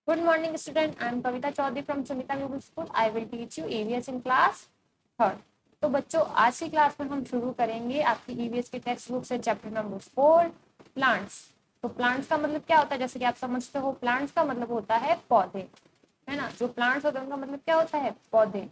Good morning, student. I am Kavita Chaudhary from Sunita Middle School. I will teach you EVS in class third. तो बच्चों आज की class में हम शुरू करेंगे आपकी ईवीएस की टेक्स्ट बुक से चैप्टर नंबर 4 प्लांट्स। तो प्लांट्स का मतलब क्या होता है, जैसे कि आप समझते हो प्लांट्स का मतलब होता है पौधे, है ना। जो प्लांट्स होते हैं उनका मतलब क्या होता है, पौधे।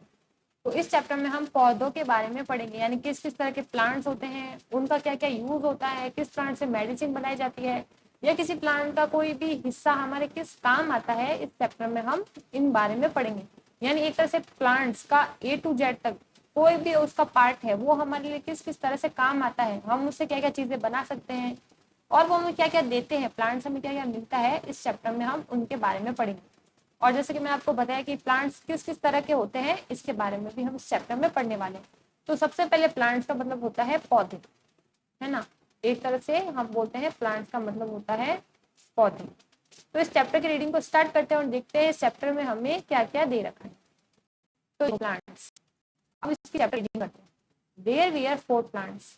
तो इस चैप्टर में हम पौधों के बारे में पढ़ेंगे, यानी किस किस तरह के प्लांट्स होते हैं, उनका क्या क्या यूज होता है, किस प्लांट से मेडिसिन बनाई जाती है, या किसी प्लांट का कोई भी हिस्सा हमारे किस काम आता है। इस चैप्टर में हम इन बारे में पढ़ेंगे। यानी एक तरह से प्लांट्स का A to Z तक कोई भी उसका पार्ट है वो हमारे लिए किस किस तरह से काम आता है, हम उससे क्या क्या चीजें बना सकते हैं, और वो हमें क्या क्या देते हैं, प्लांट्स हमें क्या क्या मिलता है, इस चैप्टर में हम उनके बारे में पढ़ेंगे। और जैसे कि मैं आपको बताया कि प्लांट्स किस किस तरह के होते हैं, इसके बारे में भी हम इस चैप्टर में पढ़ने वाले हैं। तो सबसे पहले प्लांट्स का मतलब होता है पौधे, है ना। एक तरह से हम बोलते हैं प्लांट्स का मतलब होता है पौधे। तो इस चैप्टर की रीडिंग को स्टार्ट करते हैं और देखते हैं इस चैप्टर में हमें क्या क्या दे रखा है। तो प्लांट्स, अब इसकी चैप्टर रीडिंग करते हैं। There we are 4 plants,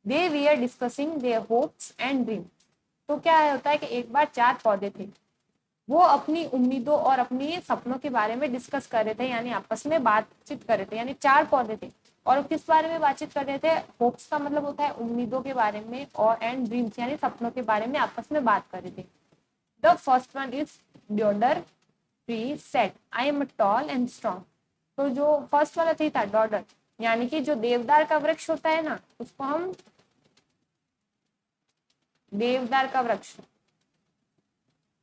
they we are discussing their hopes and dreams. तो क्या होता है कि एक बार 4 पौधे थे, वो अपनी उम्मीदों और अपनी सपनों के बारे में डिस्कस कर रहे थे, यानी आपस में बातचीत कर रहे थे। यानी 4 पौधे थे और किस बारे में बातचीत कर रहे थे, होप्स का मतलब होता है उम्मीदों के बारे में, और एंड ड्रीम्स यानी सपनों के बारे में आपस में बात कर रहे थे। The first one is डॉडर tree said I am tall and strong. तो जो फर्स्ट वाला ट्री था डॉडर, यानी कि जो देवदार का वृक्ष होता है ना, उसको हम देवदार का वृक्ष,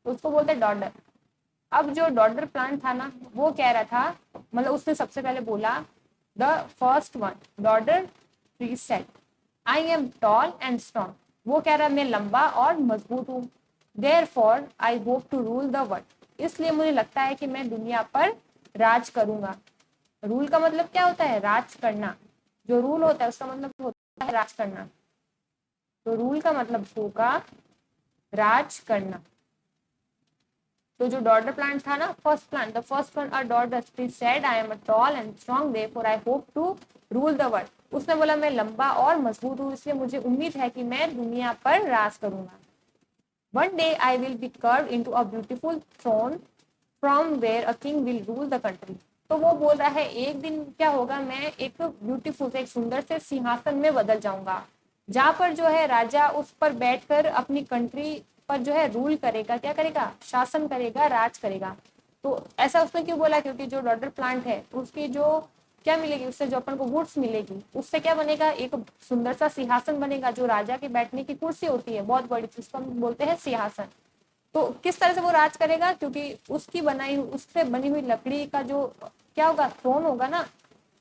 उसको बोलते हैं डॉडर। अब जो डॉडर प्लांट था ना, वो कह रहा था, मतलब उसने सबसे पहले बोला, the first one dodder tree said I am tall and strong. वो कह रहा है मैं लंबा और मजबूत हूँ। Therefore I hope to rule the world, इसलिए मुझे लगता है कि मैं दुनिया पर राज करूंगा। रूल का मतलब क्या होता है, राज करना। जो रूल होता है उसका मतलब होता है राज करना। तो रूल का मतलब होगा राज करना। तो जो डॉडर प्लांट था ना, first plant, the first one a dodder tree said I am a tall and strong therefore I hope to rule the world. उसने बोला मैं लंबा और मजबूत हूँ, इसलिए मुझे उम्मीद है कि मैं दुनिया पर राज करूंगा। One day I will be carved into a beautiful throne from where a king will rule the country. तो वो बोल रहा है एक दिन क्या होगा, मैं एक ब्यूटीफुल से, एक सुंदर से सिंहासन में बदल जाऊंगा, जहां पर जो है राजा उस पर बैठकर अपनी कंट्री पर जो है रूल करेगा, क्या करेगा, शासन करेगा, राज करेगा। तो ऐसा उसने क्यों बोला, क्योंकि जो डॉडर प्लांट है उसकी जो क्या मिलेगी, उससे जो अपन को वुड्स मिलेगी, उससे क्या बनेगा, एक सुंदर सा सिंहासन बनेगा, जो राजा के बैठने की कुर्सी होती है बहुत बड़ी, जिसको हम बोलते हैं सिंहासन। तो किस तरह से वो राज करेगा, क्योंकि उसकी बनाई उससे बनी हुई लकड़ी का जो क्या होगा, थ्रोन होगा ना,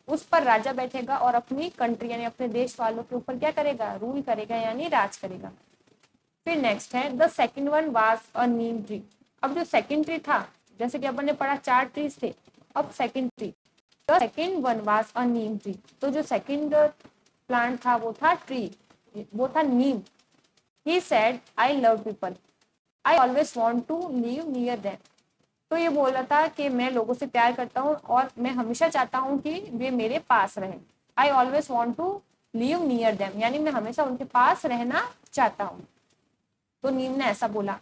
उस पर राजा बैठेगा और अपनी कंट्री यानी अपने देश वालों के ऊपर क्या करेगा, रूल करेगा, यानी राज करेगा। फिर नेक्स्ट है the second one was a neem tree. अब जो सेकंड ट्री था, जैसे कि अपन ने पढ़ा 4 ट्रीज थे, अब second tree, the second one was a neem tree. तो जो सेकंड प्लांट था वो था ट्री, वो था neem. He said I love people, I always want to live near them. तो ये बोल रहा था कि मैं लोगों से प्यार करता हूँ और मैं हमेशा चाहता हूँ कि वे मेरे पास रहें। I always want to live near them, यानी मैं हमेशा उनके पास रहना चाहता हूँ। तो नीम ने ऐसा बोला।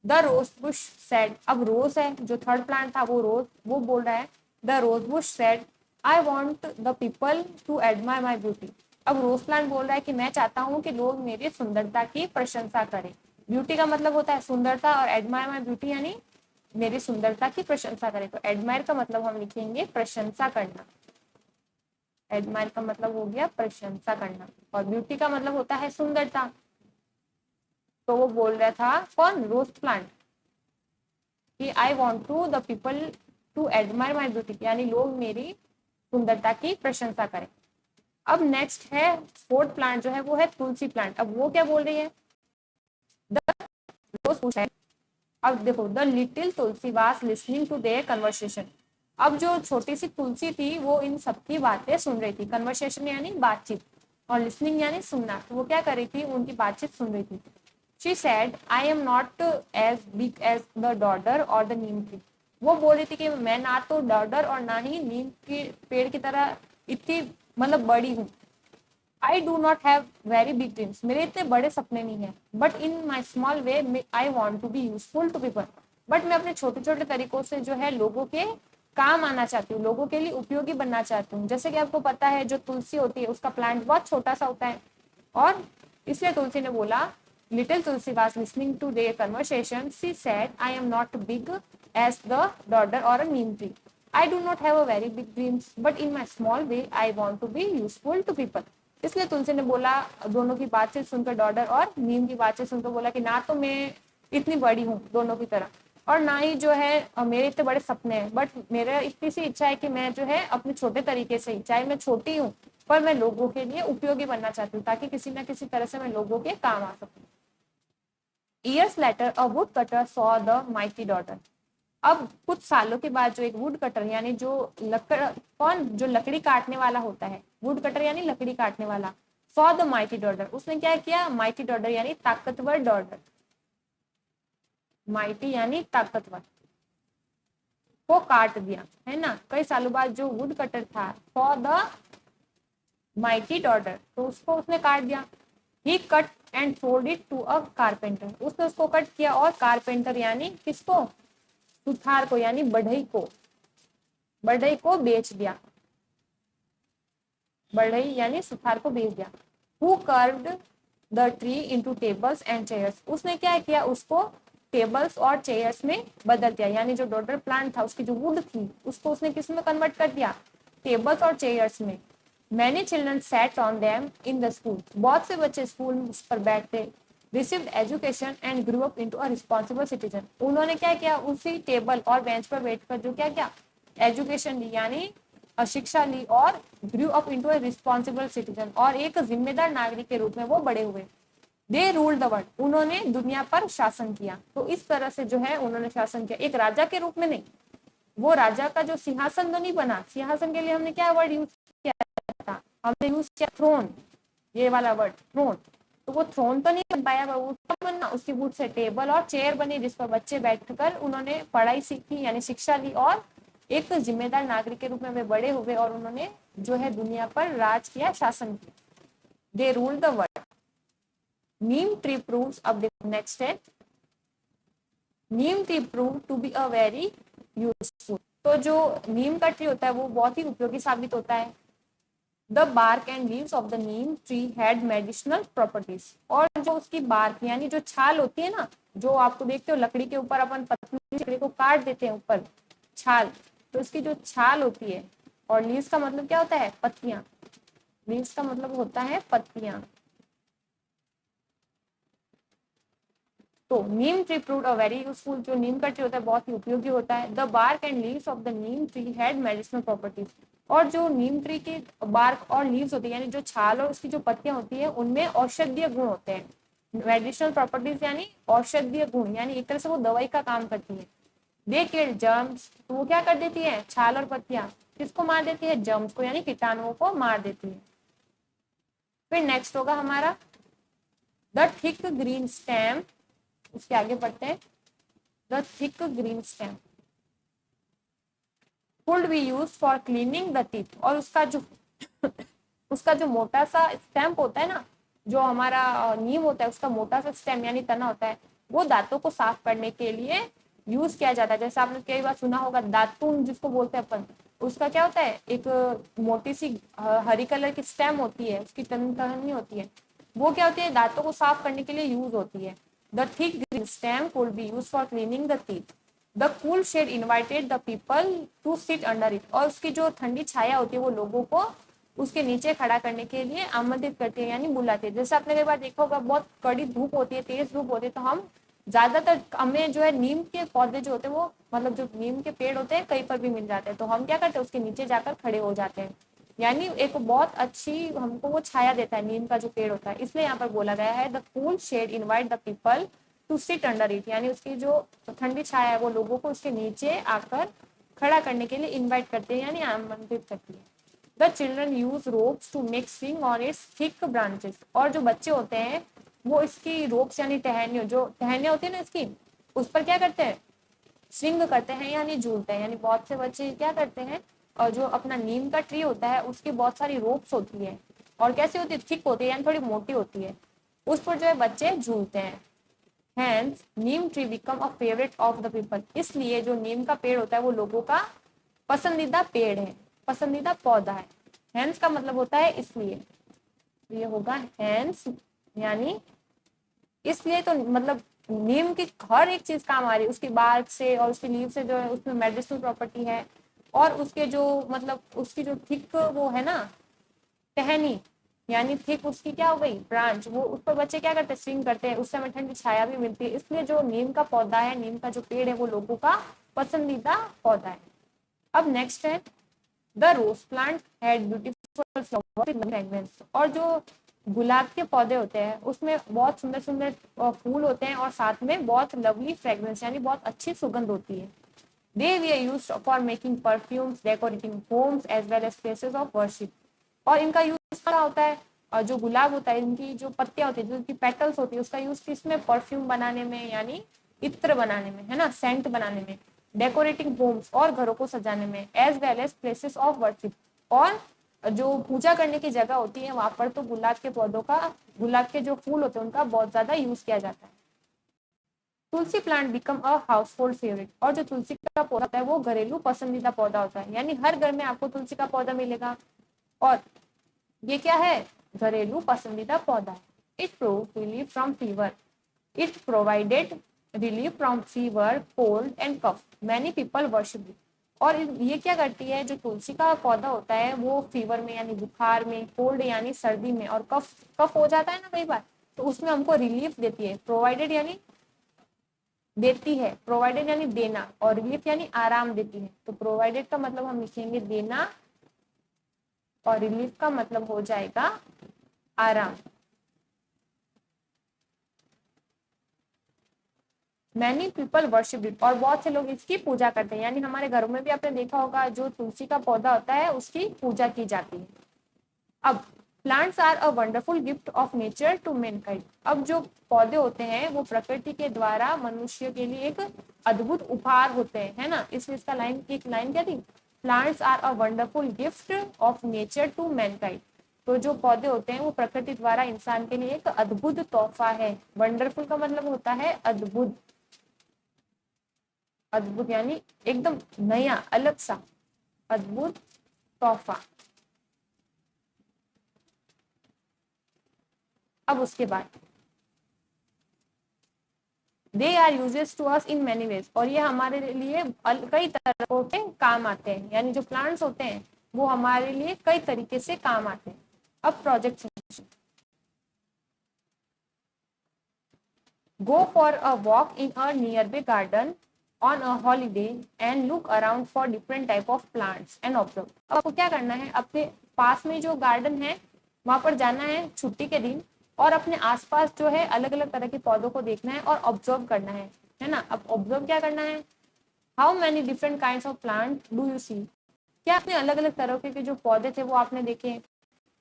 द रोज बुश सेड, अब रोज है जो थर्ड प्लांट था, वो रोज, वो बोल रहा है, the rose bush said I want the people to admire my beauty. अब रोज प्लांट बोल रहा है कि मैं चाहता हूँ कि लोग मेरी सुंदरता की प्रशंसा करें। ब्यूटी का मतलब होता है सुंदरता, और एडमायर माई ब्यूटी यानी मेरी सुंदरता की प्रशंसा करें। तो एडमायर का मतलब हम लिखेंगे प्रशंसा करना। एडमायर का मतलब हो गया प्रशंसा करना, और ब्यूटी का मतलब होता है सुंदरता। तो वो बोल रहा था कौन, रोज प्लांट, कि I want to the people to admire my beauty, यानी लोग मेरी सुंदरता की प्रशंसा करें। अब नेक्स्ट है फोर्थ प्लांट जो है वो है तुलसी प्लांट। अब वो क्या बोल रही है, द रोज बुश है। अब देखो, the little Tulsi was listening to their conversation. अब जो छोटी सी तुलसी थी वो इन सबकी बातें सुन रही थी, कन्वर्सेशन यानी बातचीत, और लिसनिंग यानी सुनना। तो वो क्या कर रही थी, उनकी बातचीत सुन रही थी। She said I am not as big as the deodar or the neem tree. वो बोल रही थी कि मैं ना तो डॉडर और ना ही नीम के पेड़ की तरह इतनी मतलब बड़ी हूँ। I do not have very big dreams, मेरे इतने बड़े सपने नहीं है, but in my small way I want to be useful to people. But मैं अपने छोटे छोटे तरीकों से जो है लोगों के काम आना चाहती हूँ, लोगों के लिए उपयोगी बनना चाहती हूँ। जैसे कि आपको पता है जो तुलसी होती है उसका प्लांट बहुत छोटा सा होता है, और इसलिए तुलसी ने बोला, little Tulsi was listening to their conversation, she said I am not big as the deodar or a neem tree, I do not have a very big dreams but in my small way I want to be useful to people. इसलिए तुलसी ने बोला, दोनों की बातचीत सुनकर daughter और नीम की बातचीत सुनकर बोला कि ना तो मैं इतनी बड़ी हूँ दोनों की तरह, और ना ही जो है मेरे इतने बड़े सपने हैं, बट मेरा इतनी सी इच्छा है कि मैं जो है अपने छोटे तरीके से ही, चाहे मैं छोटी हूँ पर मैं लोगों के लिए उपयोगी बनना चाहती हूँ, ताकि किसी ना किसी तरह से मैं लोगों के काम आ सकूँ। Years later a would cutter saw the mighty daughter. अब कुछ सालों के बाद जो एक वुड कटर यानी जो जो लकड़ी काटने वाला होता है, वुड कटर यानी लकड़ी काटने वाला, सॉ द माइटी डॉटर, उसने क्या किया, माइटी डॉटर यानी ताकतवर डॉटर, माइटी यानी ताकतवर, को काट दिया, है ना। कई सालों बाद जो वुड कटर था, फॉर द माइटी डॉटर, तो उसको उसने काट दिया। He cut and sold it to a carpenter, उसने उसको कट किया और कारपेंटर यानी किसको, सुथार को यानी बढ़ई को बेच दिया, बढ़ई यानी सुथार को बेच दिया। Who curved the tree into tables and chairs, उसने क्या किया, उसको टेबल्स और चेयर्स में बदल दिया, यानी जो डॉटर प्लांट था उसकी जो वुड थी उसको उसने किस में कन्वर्ट कर दिया, टेबल्स और चेयर्स में। Many children sat on them in the school, बहुत से बच्चे स्कूल उस पर बैठते। Received education and grew up into a responsible citizen, उन्होंने क्या किया, उसी टेबल और बेंच पर बैठकर जो क्या क्या एजुकेशन ली, यानी शिक्षा ली, और grew up into a responsible citizen, और एक जिम्मेदार नागरिक के रूप में वो बड़े हुए। दे रूल द वर्ल्ड, उन्होंने दुनिया पर शासन किया। तो इस तरह से जो है उन्होंने शासन किया, एक राजा के रूप में नहीं, वो राजा का जो सिंहासन तो नहीं बना, सिंहासन के लिए हमने क्या वर्ड यूज किया था, हमने यूज किया थ्रोन, ये वाला वर्ड थ्रोन, तो वो थ्रोन तो नहीं बन पाया, वो बनना उसकी वुड से टेबल और चेयर बनी जिस पर बच्चे बैठकर उन्होंने पढ़ाई सीखी यानी शिक्षा ली, और एक जिम्मेदार नागरिक के रूप में वे बड़े हुए और उन्होंने जो है दुनिया पर राज किया, शासन किया। They rule the world. Neem tree proves, अब देखो नेक्स्ट है, neem tree prove to be a very useful, तो जो नीम का ट्री होता है वो बहुत ही उपयोगी साबित होता है। The bark and leaves of the neem tree had medicinal properties, और जो उसकी बार्क यानी जो छाल होती है ना, जो आपको देखते हो लकड़ी के ऊपर अपन पतली लकड़ी को काट देते हैं ऊपर छाल, तो उसकी जो छाल होती है, और लीव्स का मतलब क्या होता है, पत्तियां, लीव्स का मतलब होता है पत्तियां। तो neem tree proved a very useful, जो नीम का ट्री होता है बहुत ही उपयोगी होता है। The bark and leaves of the neem tree had medicinal properties, और जो नीम ट्री की बार्क और लीव्स होती है यानी जो छाल और उसकी जो पत्तियां होती है उनमें औषधीय गुण होते हैं। मेडिसिनल प्रॉपर्टीज यानी औषधीय गुण, यानी एक तरह से वो दवाई का काम करती है। दे किल जर्म्स, तो वो क्या कर देती है, छाल और पत्तियां किसको मार देती है, जर्म्स को यानी कीटाणुओं को मार देती है। फिर नेक्स्ट होगा हमारा द थिक ग्रीन स्टेम, उसके आगे पढ़ते हैं। The thick green stem could be use for cleaning the teeth, और उसका जो मोटा सा स्टेम्प होता है ना, जो हमारा नीम होता है उसका मोटा सा स्टेम यानी तना होता है, वो दांतों को साफ करने के लिए यूज किया जाता है। जैसे आपने कई बार सुना होगा दातुन जिसको बोलते हैं अपन, उसका क्या होता है, एक मोटी सी हरी कलर की स्टेम होती है, उसकी टहनी होती है, वो क्या होती है, दांतों को साफ करने के लिए यूज होती है। The thick green stem could be use for cleaning the teeth. The cool shade invited the people to sit under it, और उसकी जो ठंडी छाया होती है वो लोगों को उसके नीचे खड़ा करने के लिए आमंत्रित करती है यानी बुलाती है। जैसे आपने कई बार देखा होगा बहुत कड़ी धूप होती है, तेज धूप होती है, तो हम ज्यादातर हमें जो है नीम के पौधे जो होते हैं वो मतलब जो नीम के पेड़ होते हैं कहीं पर भी मिल जाते हैं, तो हम क्या करते हैं उसके नीचे जाकर खड़े हो जाते हैं, यानी एक बहुत अच्छी हमको वो छाया देता है नीम का जो पेड़ होता है। इसलिए यहाँ पर बोला गया है the cool shade invite the people to sit under it, यानी उसकी जो ठंडी छाया है वो लोगों को उसके नीचे आकर खड़ा करने के लिए इन्वाइट करते हैं यानी आमंत्रित करती है। The children use ropes to make swing on its thick branches, और जो बच्चे होते हैं वो इसकी रोप्स यानी टहनियों, जो टहनियां होती है ना इसकी, उस पर क्या करते हैं, स्विंग करते हैं यानी झूलते हैं। यानी बहुत से बच्चे क्या करते हैं, और जो अपना नीम का ट्री होता है उसकी बहुत सारी रोप्स होती है, और कैसी होती है, थिक होती है यानी थोड़ी मोटी होती है, उस पर जो है बच्चे झूलते हैं। Hence, Neem tree become a favourite of the people. इसलिए जो नीम का पेड़ होता है वो लोगों का पसंदीदा पेड़ है, पसंदीदा पौधा है। Hence का मतलब होता है इसलिए, ये होगा hence, यानी इसलिए। तो मतलब नीम की हर एक चीज काम आ रही है, उसकी बार्क से और उसकी लीव से, जो है उसमें मेडिसिनल प्रॉपर्टी है। और उसके जो मतलब उसकी जो थिक वो है ना टहनी, यानी थिक उसकी क्या हो गई ब्रांच, वो उस पर बच्चे क्या करते हैं स्विंग करते हैं, उससे हमें ठंडी छाया भी मिलती है। इसलिए जो नीम का पौधा है, नीम का जो पेड़ है, वो लोगों का पसंदीदा पौधा है। अब नेक्स्ट है the rose plant had beautiful flower with fragrance. और जो गुलाब के पौधे होते हैं उसमें बहुत सुंदर सुंदर फूल होते हैं और साथ में बहुत लवली फ्रेग्रेंस, यानी बहुत अच्छी सुगंध होती है। They we are used for making perfumes, decorating homes as well as places of worship. और इनका यूज क्या होता है, और जो गुलाब होता है, इनकी जो पत्तियां होती है, जो इनकी पेटल्स होती है, उसका यूज किसमें, परफ्यूम बनाने में, यानी इत्र बनाने में, है ना, सेंट बनाने में, डेकोरेटिंग होम्स और घरों को सजाने में, as well as places of worship. और जो पूजा करने की जगह होती है वहां पर तो गुलाब के पौधों का, गुलाब के जो फूल होते हैं उनका बहुत ज्यादा यूज किया जाता है। Tulsi plant become a household favourite. और जो तुलसी का पौधा होता है वो घरेलू पसंदीदा पौधा होता है, यानी हर घर में आपको तुलसी का पौधा मिलेगा। और ये क्या है, घरेलू पसंदीदा पौधा है। It prove relief from fever, it provided relief from fever, cold and cough, many people worship it. और ये क्या करती है, जो तुलसी का पौधा होता है वो फीवर में यानी बुखार में, कोल्ड यानी सर्दी में, और कफ कफ हो जाता है ना कई बार, तो उसमें हमको रिलीफ देती है। प्रोवाइडेड यानी देती है, प्रोवाइडेड यानी देना, और रिलीफ यानी आराम देती है। तो प्रोवाइडेड का मतलब हम लिखेंगे देना, और रिलीफ का मतलब हो जाएगा आराम। Many people worship it. और बहुत से लोग इसकी पूजा करते हैं, यानी हमारे घरों में भी आपने देखा होगा जो तुलसी का पौधा होता है उसकी पूजा की जाती है। अब plants are a wonderful gift of nature to mankind. अब जो पौधे होते हैं वो प्रकृति के द्वारा मनुष्य के लिए एक अद्भुत उपहार होते हैं, है ना। इसलिए इसका लाइन, एक लाइन क्या थी, plants are a wonderful gift of nature to mankind. तो जो पौधे होते हैं वो प्रकृति द्वारा इंसान के लिए एक अद्भुत तोहफा है। वंडरफुल का मतलब होता है अद्भुत, अद्भुत यानी एकदम नया, अलग सा, अद्भुत तोहफा। अब उसके बाद they are uses to us in many ways. और ये हमारे लिए कई तरह के काम आते हैं, यानी जो प्लांट्स होते हैं वो हमारे लिए कई तरीके से काम आते हैं। अब project, go for a walk in a near by garden on a holiday and look around for different type of plants and observe. अब आपको क्या करना है, अपने पास में जो गार्डन है वहां पर जाना है छुट्टी के दिन, और अपने आसपास जो है अलग अलग तरह के पौधों को देखना है और ऑब्जर्व करना है ना। अब ऑब्जर्व क्या करना है, how many different kind of plant do you see. क्या आपने अलग अलग तरह के जो पौधे थे वो आपने देखे।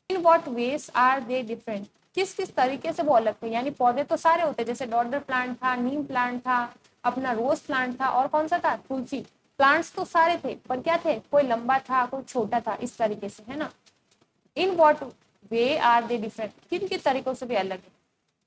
In what ways are they different, किस किस तरीके से वो अलग थे। यानी पौधे तो सारे होते, जैसे डॉडर प्लांट था, नीम प्लांट था, अपना रोज प्लांट था, और कौन सा था, तुलसी। प्लांट्स तो सारे थे, पर क्या थे, कोई लंबा था कोई छोटा था, इस तरीके से, है ना। In what way are they different, किन किन तरीकों से भी अलग है।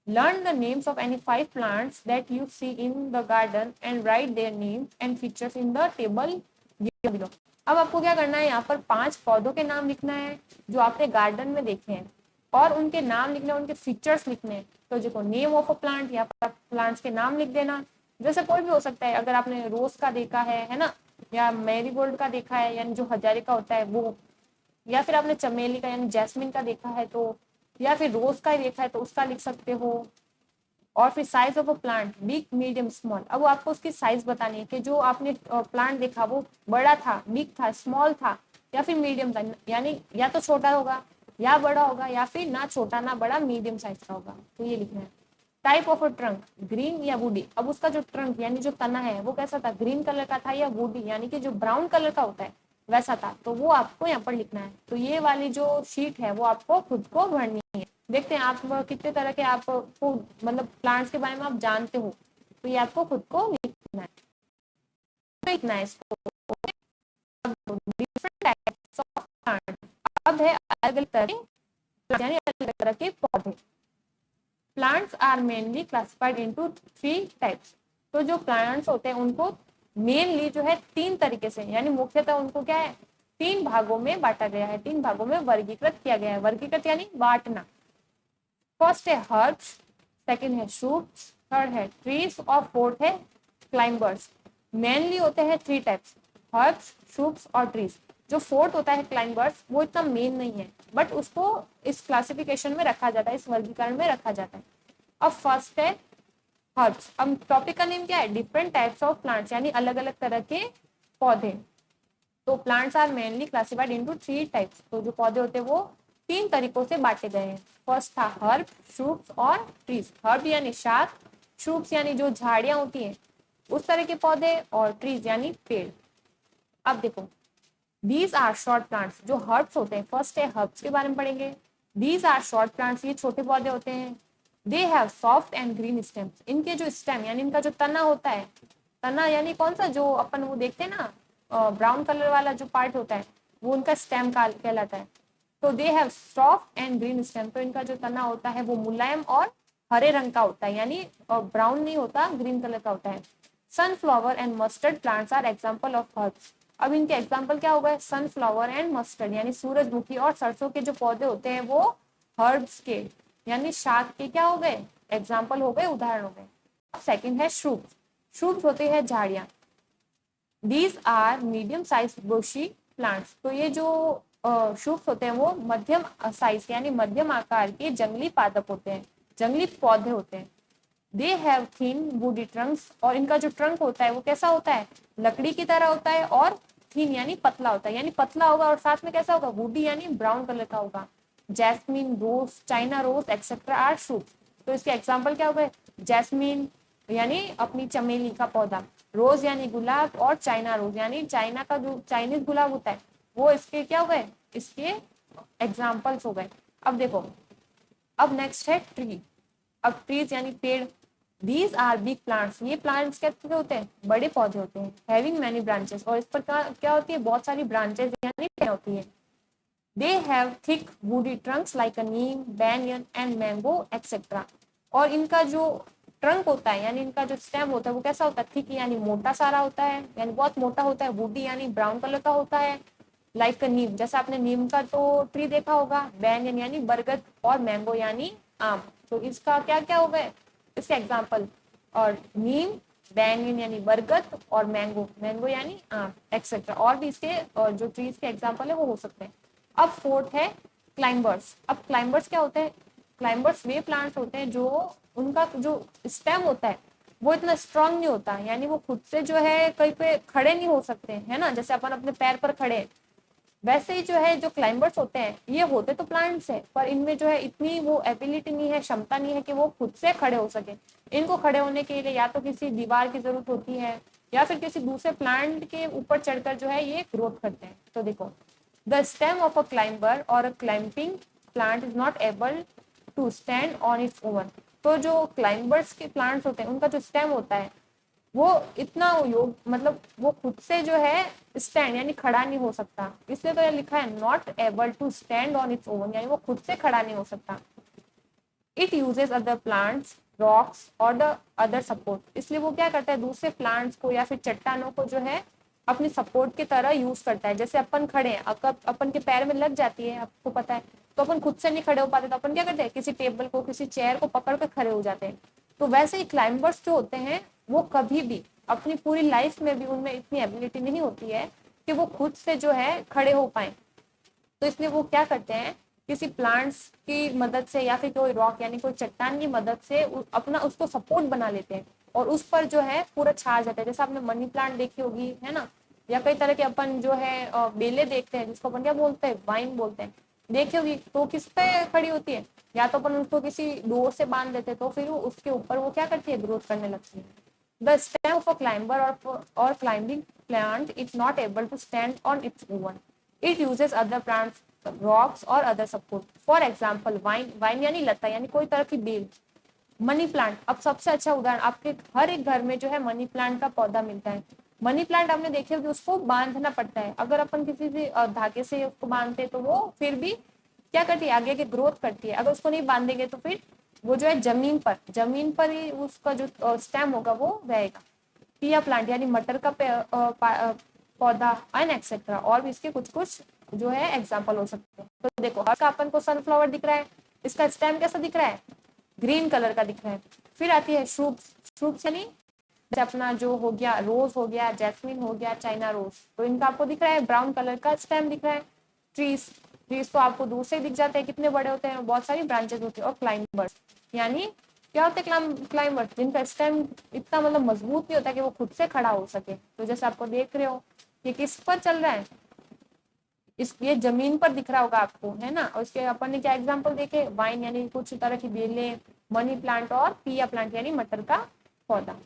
Learn the names of any 5 plants that you see in the garden and write their names and features in the table given below। अब आपको क्या करना है, यहाँ पर 5 पौधों के नाम लिखना है जो आपने गार्डन में देखे हैं, और उनके नाम लिखने, उनके फीचर्स लिखने हैं। तो देखो नेम ऑफ अ प्लांट, या प्लांट्स के नाम लिख देना, जैसे कोई भी हो सकता है। अगर आपने रोज का देखा है ना, या मैरीगोल्ड का देखा है यानी जो हजारे का होता है वो, या फिर आपने चमेली का यानी जैस्मिन का देखा है तो, या फिर रोज का ही देखा है तो उसका लिख सकते हो। और फिर size of a plant, big medium small. अब आपको उसकी साइज बतानी है कि जो आपने प्लांट देखा वो बड़ा था, बिग था, स्मॉल था, या फिर मीडियम था, यानी या तो छोटा होगा या बड़ा होगा, या फिर ना छोटा ना बड़ा, मीडियम साइज का होगा। तो ये लिखना है। Type of a trunk, green या वुडी। अब उसका जो ट्रंक यानी जो तना है वो कैसा था, ग्रीन कलर का था या वुडी यानी कि जो ब्राउन कलर का होता है वैसा था। तो वो आपको यहाँ पर लिखना है। तो ये वाली जो शीट है वो आपको खुद को भरनी है। देखते हैं आप कितने तरह के आपको मतलब प्लांट्स के बारे में आप जानते हो। तो ये आपको खुद को लिखना है, लिखना है इसको। डिफरेंट टाइप्स ऑफ प्लांट, अब है अलग अलग तरह के, यानी अलग अलग तरह के पौधे। Plants are mainly classified into 3 types. तो जो प्लांट्स होते हैं उनको मेनली जो है 3 तरीके से, यानी मुख्यतः उनको क्या है 3 भागों में बांटा गया है, 3 भागों में वर्गीकृत किया गया है। वर्गीकृत यानी बांटना। फर्स्ट है हर्ब्स, सेकंड है शूट्स, थर्ड है ट्रीज और फोर्थ है क्लाइंबर्स। मेनली होते हैं 3 टाइप्स, हर्ब्स, शूट्स और ट्रीज। जो फोर्थ होता है क्लाइंबर्स वो इतना मेन नहीं है, बट उसको इस क्लासिफिकेशन में रखा जाता है, इस वर्गीकरण में रखा जाता है। अब फर्स्ट है हर्ब्स। अब टॉपिक का नेम क्या है, डिफरेंट टाइप्स ऑफ प्लांट्स, यानी अलग अलग तरह के पौधे। तो plants are mainly classified into 3 types. तो जो पौधे होते हैं वो 3 तरीकों से बांटे गए हैं। फर्स्ट था हर्ब, शूट्स और ट्रीज। हर्ब यानी शाख, शूट्स यानी जो झाड़ियां होती हैं उस तरह के पौधे, और ट्रीज यानी पेड़। अब देखो, दीज आर शॉर्ट प्लांट्स। जो हर्ब्स होते हैं, फर्स्ट है हर्ब्स के बारे में पढ़ेंगे। दीज आर शॉर्ट प्लांट्स, ये छोटे पौधे होते हैं। They have soft and green stems. इनके जो स्टेम यानी इनका जो तना होता है, तना यानी कौन सा, जो अपन वो देखते हैं ना ब्राउन कलर वाला जो पार्ट होता है वो उनका स्टेम कहलाता है। तो they have soft and green stem. तो इनका जो तना होता है वो मुलायम और हरे रंग का होता है, यानी ब्राउन नहीं होता, ग्रीन कलर का होता है। Sunflower and mustard plants are example of herbs. अब इनके एग्जाम्पल क्या हो गए, सनफ्लावर एंड मस्टर्ड यानी सूरजमुखी और सरसों के जो पौधे होते हैं वो हर्ब्स के यानी शाक के क्या हो गए, एग्जाम्पल हो गए, उदाहरण हो गए। सेकंड है श्रूट्स। श्रूट्स होते हैं झाड़ियां। These are medium size bushy plants. तो ये जो श्रूट्स होते हैं वो मध्यम साइज यानी मध्यम आकार के जंगली पादप होते हैं, जंगली पौधे होते हैं। They have thin woody Trunks. और इनका जो ट्रंक होता है वो कैसा होता है, लकड़ी की तरह होता है, और थिन यानी पतला होता है, यानी पतला होगा और साथ में कैसा होगा, वुडी यानी ब्राउन कलर का होगा। Jasmine, rose, China rose etcetera are shrubs. तो इसके एग्जाम्पल क्या हो गए, जैस्मीन यानी अपनी चमेली का पौधा, रोज यानी गुलाब, और चाइना रोज यानी चाइना का जो चाइनीज गुलाब होता है वो इसके क्या हो गए, इसके एग्जाम्पल्स हो गए। अब देखो, अब नेक्स्ट है ट्री। अब ट्रीज यानी पेड़। These are big plants. ये प्लांट्स कैसे होते हैं, बड़े पौधे होते हैं। Having many branches. और इस पर क्या होती है, बहुत सारी ब्रांचेस यानी होती है। They have thick woody trunks like a neem, baingan and mango etcetera. और इनका जो ट्रंक होता है यानी इनका जो स्टेम होता है वो कैसा होता है, थिक यानी मोटा सारा होता है, यानी बहुत मोटा होता है। वुडी यानी ब्राउन कलर का होता है। लाइक नीम, जैसे आपने नीम का तो ट्री देखा होगा। बैंगन यानी बरगद, और मैंगो यानी आम। तो इसका क्या क्या हो गए, इसके एग्जाम्पल, और नीम, बैंगन यानी बरगद, और मैंगो, मैंगो यानी आम एक्सेट्रा। और भी इसके और जो ट्रीज के एग्जाम्पल है वो हो सकते हैं। अब फोर्थ है क्लाइंबर्स। अब क्लाइंबर्स क्या होते हैं, क्लाइंबर्स वे प्लांट्स होते हैं जो उनका जो स्टेम होता है वो इतना स्ट्रांग नहीं होता, यानी वो खुद से जो है कहीं पे खड़े नहीं हो सकते, है ना, जैसे अपन अपने पैर पर खड़े हैं, वैसे ही जो है जो क्लाइंबर्स होते हैं ये होते तो प्लांट्स है, पर इनमें जो है इतनी वो एबिलिटी नहीं है, क्षमता नहीं है कि वो खुद से खड़े हो सके। इनको खड़े होने के लिए या तो किसी दीवार की जरूरत होती है या फिर किसी दूसरे प्लांट के ऊपर चढ़कर जो है ये ग्रोथ करते हैं। तो देखो, the stem of a climber or a climbing plant is not able to stand on its own. तो जो क्लाइंबर्स के प्लांट्स होते हैं उनका जो स्टेम होता है वो इतना योग मतलब वो खुद से जो है स्टैंड यानी खड़ा नहीं हो सकता, इसलिए तो ये लिखा है not able to stand on its own, यानी वो खुद से खड़ा नहीं हो सकता। It uses other plants, rocks और द अदर सपोर्ट। इसलिए वो क्या करता है, दूसरे प्लांट्स को या फिर चट्टानों को जो है अपनी सपोर्ट की तरह यूज करता है। जैसे अपन खड़े हैं, अपन के पैर में लग जाती है, आपको पता है, तो अपन खुद से नहीं खड़े हो पाते, तो अपन क्या करते हैं, किसी टेबल को, किसी चेयर को पकड़ कर खड़े हो जाते हैं। तो वैसे ही क्लाइंबर्स जो होते हैं वो कभी भी अपनी पूरी लाइफ में भी उनमें इतनी एबिलिटी नहीं होती है कि वो खुद से जो है खड़े हो पाए। तो इसलिए वो क्या करते हैं, किसी प्लांट्स की मदद से या फिर कोई रॉक यानी कोई चट्टान की मदद से अपना उसको सपोर्ट बना लेते हैं और उस पर जो है पूरा छा जाता है। जैसे आपने मनी प्लांट देखी होगी, है ना, या कई तरह के अपन जो है बेले देखते हैं जिसको अपन क्या बोलते हैं, वाइन बोलते हैं, देखी होगी। तो किस पे खड़ी होती है, या तो अपन उसको किसी डोर से बांध देते हैं तो फिर वो उसके ऊपर वो क्या करती है, ग्रोथ करने लगती है। The stem of a climber or climbing plant is not able to stand on its own. It uses other plants, rocks or other support. For example vine, vine यानी लता यानी कोई तरह की बेल। मनी प्लांट, अब सबसे अच्छा उदाहरण, आपके हर एक घर में जो है मनी प्लांट का पौधा मिलता है। मनी प्लांट आपने देखे होगी, उसको बांधना पड़ता है, अगर अपन किसी भी धागे से उसको बांधते तो वो फिर भी क्या करती है, आगे की ग्रोथ करती है। अगर उसको नहीं बांधेंगे तो फिर वो जो है जमीन पर ही उसका जो स्टेम होगा वो रहेगा। पिया प्लांट यानी मटर का पौधा एंड एक्सेट्रा, और भी इसके कुछ कुछ जो है एग्जाम्पल हो सकते हैं। तो देखो हर का अपन को सनफ्लावर दिख रहा है, इसका स्टेम कैसा दिख रहा है, ग्रीन कलर का दिख रहा है। फिर आती है श्रूप्स यानी जैसे अपना जो हो गया रोज हो गया, जैस्मिन हो गया, चाइना रोज, तो इनका आपको दिख रहा है ब्राउन कलर का स्टेम दिख रहा है। ट्रीज ट्रीज तो आपको दूर से दिख जाते हैं, कितने बड़े होते हैं, बहुत सारी ब्रांचेस होती है। और क्लाइंबर्स यानी क्या होते हैं क्लाइंबर्स, जिनका स्टेम इतना मतलब मजबूत नहीं होता कि वो खुद से खड़ा हो सके। तो जैसे आपको देख रहे हो ये किस पर चल रहा है, ये जमीन पर दिख रहा होगा आपको, है ना। और इसके अपन ने क्या एग्जांपल देखे, वाइन यानी कुछ तरह की बेलें, मनी प्लांट और पिया प्लांट यानी मटर का पौधा।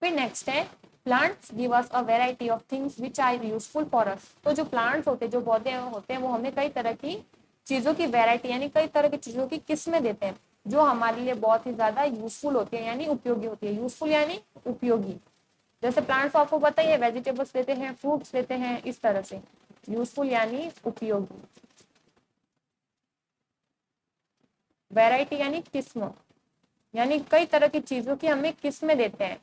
फिर नेक्स्ट है plants give us a variety of things which are useful for us. तो जो प्लांट्स होते हैं, जो पौधे होते हैं, वो हमें कई तरह की चीजों की वैरायटी यानी कई तरह की चीजों की किस्में देते हैं जो हमारे लिए बहुत ही ज्यादा यूजफुल होती है यानी उपयोगी होती है। यूजफुल यानी उपयोगी, जैसे प्लांट्स आपको बताइए वेजिटेबल्स देते हैं, फ्रूट्स देते हैं, इस तरह से। यूजफुल यानी उपयोगी, वैरायटी यानी किस्म, यानी कई तरह की चीजों की हमें किस्में देते हैं,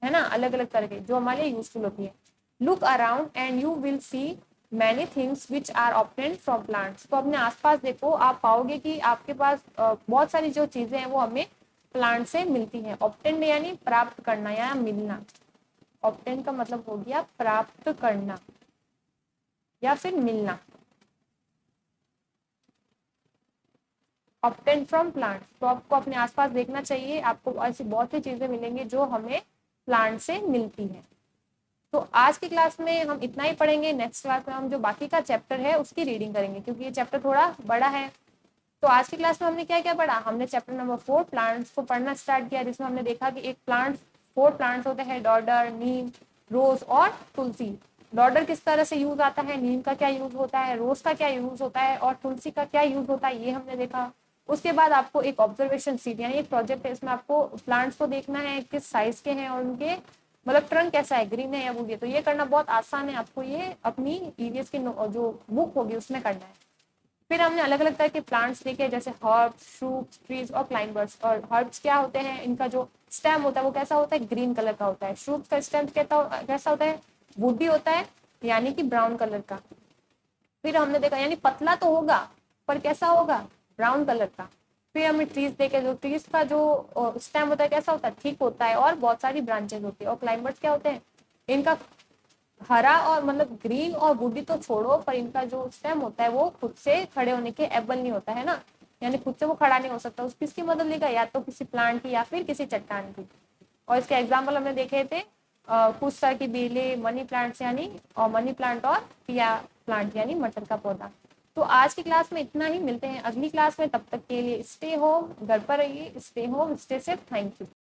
है ना, अलग अलग तरह के जो हमारे लिए यूजफुल होती है। Look around and you will see many things which are obtained from plants. तो अपने आसपास देखो, आप पाओगे कि आपके पास बहुत सारी जो चीजें हैं वो हमें प्लांट से मिलती हैं। ऑब्टेन्ड यानी प्राप्त करना या मिलना, ऑब्टेन का मतलब हो गया प्राप्त करना या फिर मिलना। ऑब्टेन फ्रॉम प्लांट, तो आपको अपने आसपास देखना चाहिए, आपको ऐसी बहुत सी चीजें मिलेंगी जो हमें प्लांट से मिलती है। तो आज की क्लास में हम इतना ही पढ़ेंगे। नेक्स्ट क्लास में हम जो बाकी का चैप्टर है उसकी रीडिंग करेंगे, क्योंकि ये चैप्टर थोड़ा बड़ा है। तो आज की क्लास में हमने क्या क्या पढ़ा, हमने चैप्टर नंबर 4 प्लांट्स को पढ़ना स्टार्ट किया, जिसमें हमने देखा कि एक प्लांट 4 प्लांट्स होते हैं, डॉडर, नीम, रोज और तुलसी। डॉडर किस तरह से यूज आता है, नीम का क्या यूज होता है, रोज का क्या यूज होता है और तुलसी का क्या यूज होता है, ये हमने देखा। उसके बाद आपको एक ऑब्जर्वेशन सीट यानी एक प्रोजेक्ट है, इसमें आपको प्लांट्स को देखना है किस साइज के हैं और उनके मतलब ट्रंक कैसा है, ग्रीन है या वुडी है। तो ये करना बहुत आसान है, आपको ये अपनी ईवीएस की जो बुक होगी उसमें करना है। फिर हमने अलग अलग तरह के प्लांट्स देखे, जैसे हर्ब्स, श्रूट्स, ट्रीज और क्लाइंबर्स। और हर्ब्स क्या होते हैं, इनका जो स्टेम होता है वो कैसा होता है, ग्रीन कलर का होता है। श्रूट्स का स्टेम कैसा होता है, वुडी होता है यानी कि ब्राउन कलर का। फिर हमने देखा यानी पतला तो होगा पर कैसा होगा, ब्राउन कलर का। फिर हमने ट्रीज देखे, जो ट्रीज का जो स्टेम होता है कैसा होता है, थिक होता है और बहुत सारी ब्रांचेस होती है। और क्लाइंबर्स क्या होते हैं, इनका हरा और मतलब ग्रीन और वुडी तो छोड़ो, पर इनका जो स्टेम होता है वो खुद से खड़े होने के एबल नहीं होता है ना, यानी खुद से वो खड़ा नहीं हो सकता। उस किसकी मदद लेगा, या तो किसी प्लांट की या फिर किसी चट्टान की। और इसके एग्जाम्पल हमने देखे थे कुछ तरह की बेले, मनी प्लांट्स यानी, और मनी प्लांट और पिया प्लांट यानी मटर का पौधा। तो आज की क्लास में इतना ही, मिलते हैं अगली क्लास में। तब तक के लिए स्टे होम, घर पर रहिए, stay home, stay safe, thank you.